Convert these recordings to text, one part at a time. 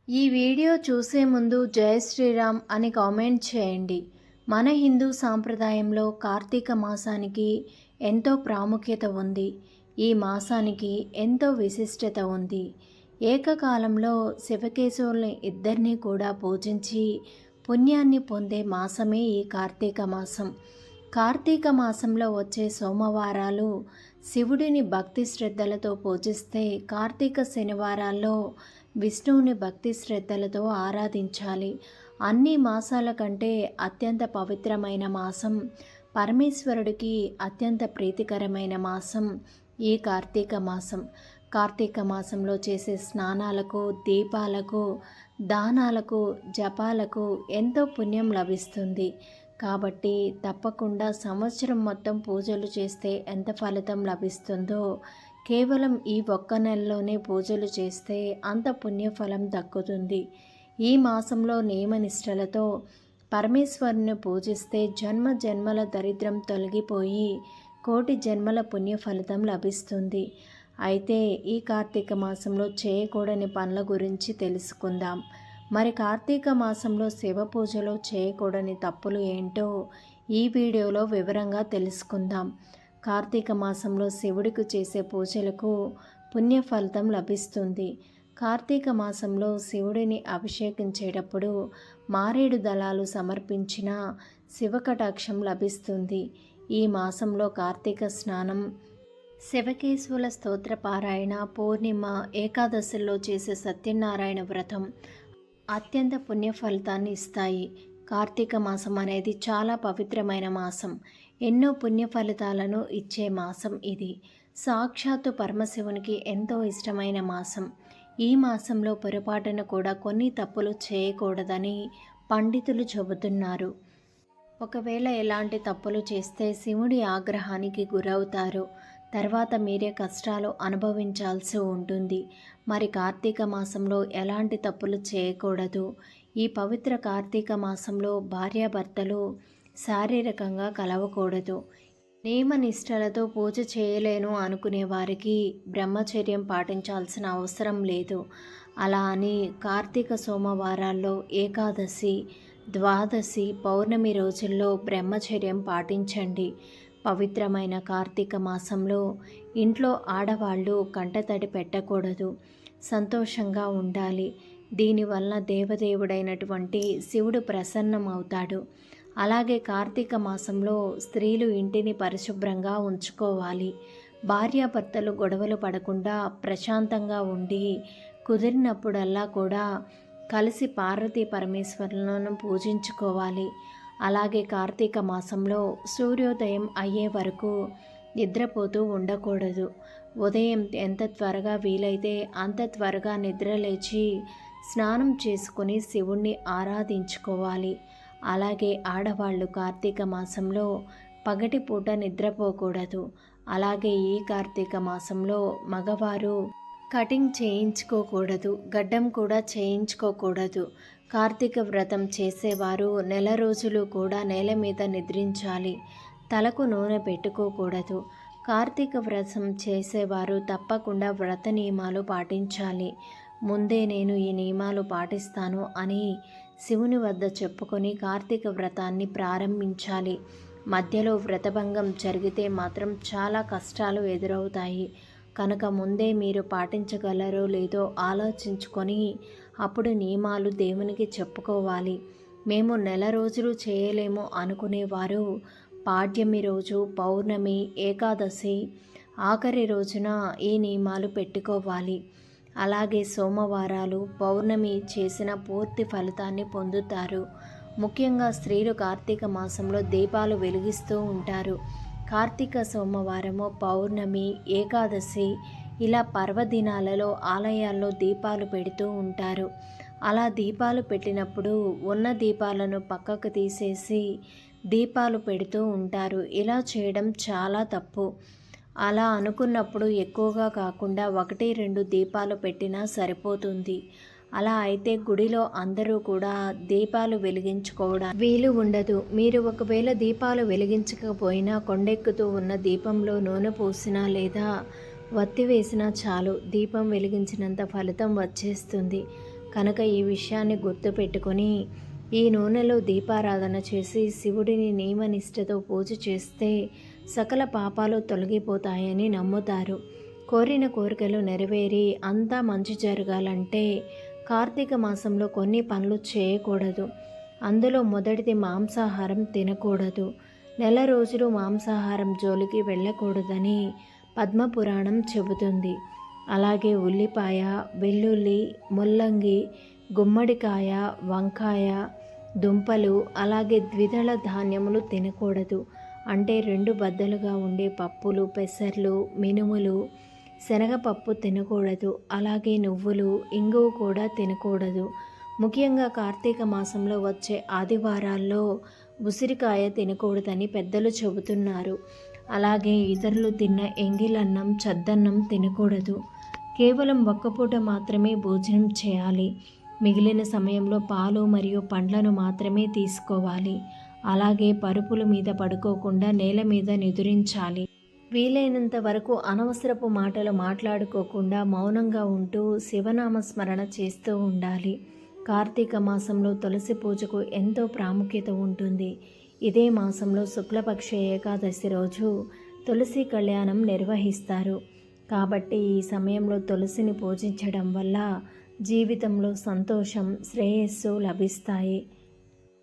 ఈ వీడియో చూసే ముందు జై శ్రీరామ్ అని కామెంట్ చేయండి. మన హిందూ సాంప్రదాయంలో కార్తీక మాసానికి ఎంతో ప్రాముఖ్యత ఉంది. ఈ మాసానికి ఎంతో విశిష్టత ఉంది. ఏకకాలంలో శివకేశవుల్ని ఇద్దరినీ కూడా పూజించి పుణ్యాన్ని పొందే మాసమే ఈ కార్తీక మాసం. కార్తీక మాసంలో వచ్చే సోమవారాలు శివుడిని భక్తి శ్రద్ధలతో పూజిస్తే, కార్తీక శనివారాల్లో విష్ణువుని భక్తి శ్రద్ధలతో ఆరాధించాలి. అన్ని మాసాల కంటే అత్యంత పవిత్రమైన మాసం, పరమేశ్వరుడికి అత్యంత ప్రీతికరమైన మాసం ఈ కార్తీక మాసం. కార్తీక మాసంలో చేసే స్నానాలకు, దీపాలకు, దానాలకు, జపాలకు ఎంతో పుణ్యం లభిస్తుంది. కాబట్టి తప్పకుండా సంవత్సరం మొత్తం పూజలు చేస్తే ఎంత ఫలితం లభిస్తుందో, కేవలం ఈ ఒక్క నెలలోనే పూజలు చేస్తే అంత పుణ్యఫలం దక్కుతుంది. ఈ మాసంలో నియమనిష్టలతో పరమేశ్వరుని పూజిస్తే జన్మ జన్మల దరిద్రం తొలగిపోయి కోటి జన్మల పుణ్య ఫలితం లభిస్తుంది. అయితే ఈ కార్తీక మాసంలో చేయకూడని పనుల గురించి తెలుసుకుందాం. మరి కార్తీక మాసంలో శివ పూజలో చేయకూడని తప్పులు ఏంటో ఈ వీడియోలో వివరంగా తెలుసుకుందాం. కార్తీక మాసంలో శివుడికి చేసే పూజలకు పుణ్య ఫలితం లభిస్తుంది. కార్తీక మాసంలో శివుడిని అభిషేకించేటప్పుడు మారేడు దళాలు సమర్పించిన శివకటాక్షం లభిస్తుంది. ఈ మాసంలో కార్తీక స్నానం, శివకేశవుల స్తోత్ర పారాయణ, పూర్ణిమ, ఏకాదశిలో చేసే సత్యనారాయణ వ్రతం అత్యంత పుణ్య ఫలితాన్ని ఇస్తాయి. కార్తీక మాసం అనేది చాలా పవిత్రమైన మాసం. ఎన్నో పుణ్య ఫలితాలను ఇచ్చే మాసం ఇది. సాక్షాత్తు పరమశివునికి ఎంతో ఇష్టమైన మాసం. ఈ మాసంలో పొరపాటున కూడా కొన్ని తప్పులు చేయకూడదని పండితులు చెబుతున్నారు. ఒకవేళ ఎలాంటి తప్పులు చేస్తే శివుడి ఆగ్రహానికి గురవుతారు. తర్వాత మీరే కష్టాలు అనుభవించాల్సి ఉంటుంది. మరి కార్తీక మాసంలో ఎలాంటి తప్పులు చేయకూడదు. ఈ పవిత్ర కార్తీక మాసంలో భార్యాభర్తలు శారీరకంగా కలవకూడదు. నియమనిష్టలతో పూజ చేయలేను అనుకునే వారికి బ్రహ్మచర్యం పాటించాల్సిన అవసరం లేదు. అలా అని కార్తీక సోమవారాల్లో, ఏకాదశి, ద్వాదశి, పౌర్ణమి రోజుల్లో బ్రహ్మచర్యం పాటించండి. పవిత్రమైన కార్తీక మాసంలో ఇంట్లో ఆడవాళ్ళు కంటతడి పెట్టకూడదు. సంతోషంగా ఉండాలి. దీనివల్ల దేవదేవుడైనటువంటి శివుడు ప్రసన్నమవుతాడు. అలాగే కార్తీక మాసంలో స్త్రీలు ఇంటిని పరిశుభ్రంగా ఉంచుకోవాలి. భార్యాభర్తలు గొడవలు పడకుండా ప్రశాంతంగా ఉండి కుదిరినప్పుడల్లా కూడా కలిసి పార్వతీ పరమేశ్వరులను పూజించుకోవాలి. అలాగే కార్తీక మాసంలో సూర్యోదయం అయ్యే వరకు నిద్రపోతూ ఉండకూడదు. ఉదయం ఎంత త్వరగా వీలైతే అంత త్వరగా నిద్రలేచి స్నానం చేసుకొని శివుణ్ణి ఆరాధించుకోవాలి. అలాగే ఆడవాళ్ళు కార్తీక మాసంలో పగటిపూట నిద్రపోకూడదు. అలాగే ఈ కార్తీక మాసంలో మగవారు కటింగ్ చేయించుకోకూడదు. గడ్డం కూడా చేయించుకోకూడదు. కార్తీక వ్రతం చేసేవారు నెల రోజులు కూడా నేల మీద నిద్రించాలి. తలకు నూనె పెట్టుకోకూడదు. కార్తీక వ్రతం చేసేవారు తప్పకుండా వ్రత నియమాలు పాటించాలి. ముందే నేను ఈ నియమాలు పాటిస్తాను అని శివుని వద్ద చెప్పుకొని కార్తీక వ్రతాన్ని ప్రారంభించాలి. మధ్యలో వ్రతభంగం జరిగితే మాత్రం చాలా కష్టాలు ఎదురవుతాయి. కనుక ముందే మీరు పాటించగలరో లేదో ఆలోచించుకొని అప్పుడు నియమాలు దేవునికి చెప్పుకోవాలి. మేము నెల రోజులు చేయలేము అనుకునేవారు పాడ్యమి రోజు, పౌర్ణమి, ఏకాదశి ఆఖరి రోజున ఈ నియమాలు పెట్టుకోవాలి. అలాగే సోమవారాలు, పౌర్ణమి చేసిన పూర్తి ఫలితాన్ని పొందుతారు. ముఖ్యంగా స్త్రీలు కార్తీక మాసంలో దీపాలు వెలిగిస్తూ ఉంటారు. కార్తీక సోమవారము, పౌర్ణమి, ఏకాదశి ఇలా పర్వదినాలలో ఆలయాల్లో దీపాలు పెడుతూ ఉంటారు. అలా దీపాలు పెట్టినప్పుడు ఉన్న దీపాలను పక్కకు తీసేసి దీపాలు పెడుతూ ఉంటారు. ఇలా చేయడం చాలా తప్పు. అలా అనుకున్నప్పుడు ఎక్కువగా కాకుండా 1-2 దీపాలు పెట్టినా సరిపోతుంది. అలా అయితే గుడిలో అందరూ కూడా దీపాలు వెలిగించుకోవడానికి వీలు ఉండదు. మీరు ఒకవేళ దీపాలు వెలిగించకపోయినా కొండెక్కుతూ ఉన్న దీపంలో నూనె పోసినా లేదా వత్తి వేసినా చాలు, దీపం వెలిగించినంత ఫలితం వచ్చేస్తుంది. కనుక ఈ విషయాన్ని గుర్తుపెట్టుకొని ఈ నూనెలో దీపారాధన చేసి శివుడిని నియమనిష్టతో పూజ చేస్తే సకల పాపాలు తొలగిపోతాయని నమ్ముతారు. కోరిన కోరికలు నెరవేరి అంతా మంచి జరగాలంటే కార్తీక మాసంలో కొన్ని పనులు చేయకూడదు. అందులో మొదటిది మాంసాహారం తినకూడదు. నెల రోజులు మాంసాహారం జోలికి వెళ్ళకూడదని పద్మపురాణం చెబుతుంది. అలాగే ఉల్లిపాయ, వెల్లుల్లి, ముల్లంగి, గుమ్మడికాయ, వంకాయ, దుంపలు, అలాగే ద్విదళ ధాన్యములు తినకూడదు. అంటే 2 బద్దలుగా ఉండే పప్పులు, పెసర్లు, మినుములు, శనగపప్పు తినకూడదు. అలాగే నువ్వులు, ఇంగువ కూడా తినకూడదు. ముఖ్యంగా కార్తీక మాసంలో వచ్చే ఆదివారాల్లో ఉసిరికాయ తినకూడదని పెద్దలు చెబుతున్నారు. అలాగే ఇతరులు తిన్న ఎంగిలన్నం, చద్దన్నం తినకూడదు. కేవలం ఒక్కపూట మాత్రమే భోజనం చేయాలి. మిగిలిన సమయంలో పాలు మరియు పండ్లను మాత్రమే తీసుకోవాలి. అలాగే పరుపుల మీద పడుకోకుండా నేల మీద నిదురించాలి. వీలైనంత వరకు అనవసరపు మాటలు మాట్లాడుకోకుండా మౌనంగా ఉంటూ శివనామ స్మరణ చేస్తూ ఉండాలి. కార్తీక మాసంలో తులసి పూజకు ఎంతో ప్రాముఖ్యత ఉంటుంది. ఇదే మాసంలో శుక్లపక్ష ఏకాదశి రోజు తులసి కళ్యాణం నిర్వహిస్తారు. కాబట్టి ఈ సమయంలో తులసిని పూజించడం వల్ల జీవితంలో సంతోషం, శ్రేయస్సు లభిస్తాయి.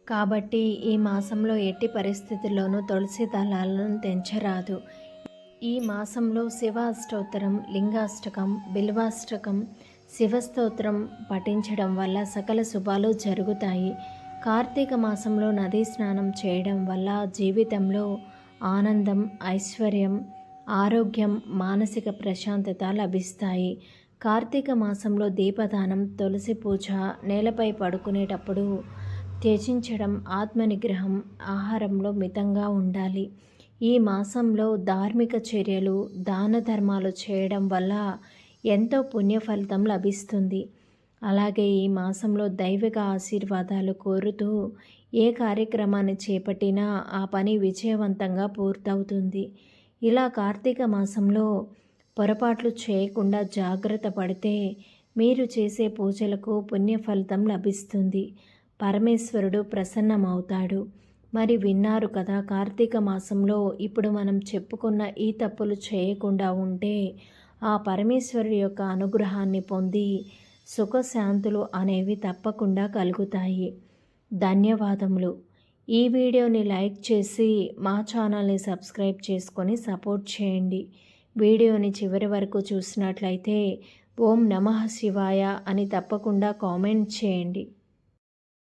కాబట్టి ఈ మాసంలో ఎట్టి పరిస్థితుల్లోనూ తులసి దళాలను తెంచరాదు. ఈ మాసంలో శివ అష్టోత్తరం, లింగాష్టకం, బిల్వాష్టకం, శివస్తోత్రం పఠించడం వల్ల సకల శుభాలు జరుగుతాయి. కార్తీక మాసంలో నదీ స్నానం చేయడం వల్ల జీవితంలో ఆనందం, ఐశ్వర్యం, ఆరోగ్యం, మానసిక ప్రశాంతత లభిస్తాయి. కార్తీక మాసంలో దీపదానం, తులసి పూజ, నేలపై పడుకునేటప్పుడు త్యజించడం, ఆత్మనిగ్రహం, ఆహారంలో మితంగా ఉండాలి. ఈ మాసంలో ధార్మిక చర్యలు, దాన ధర్మాలు చేయడం వల్ల ఎంతో పుణ్యఫలితం లభిస్తుంది. అలాగే ఈ మాసంలో దైవిక ఆశీర్వాదాలు కోరుతూ ఏ కార్యక్రమాన్ని చేపట్టినా ఆ పని విజయవంతంగా పూర్తవుతుంది. ఇలా కార్తీక మాసంలో పొరపాట్లు చేయకుండా జాగ్రత్త పడితే మీరు చేసే పూజలకు పుణ్యఫలితం లభిస్తుంది. పరమేశ్వరుడు ప్రసన్నమవుతాడు. మరి విన్నారు కదా, కార్తీక మాసంలో ఇప్పుడు మనం చెప్పుకున్న ఈ తప్పులు చేయకుండా ఉంటే ఆ పరమేశ్వరుడి యొక్క అనుగ్రహాన్ని పొంది సుఖశాంతులు అనేవి తప్పకుండా కలుగుతాయి. ధన్యవాదములు. ఈ వీడియోని లైక్ చేసి మా ఛానల్ని సబ్స్క్రైబ్ చేసుకొని సపోర్ట్ చేయండి. వీడియోని చివరి వరకు చూసినట్లయితే ఓం నమః శివాయ అని తప్పకుండా కామెంట్ చేయండి.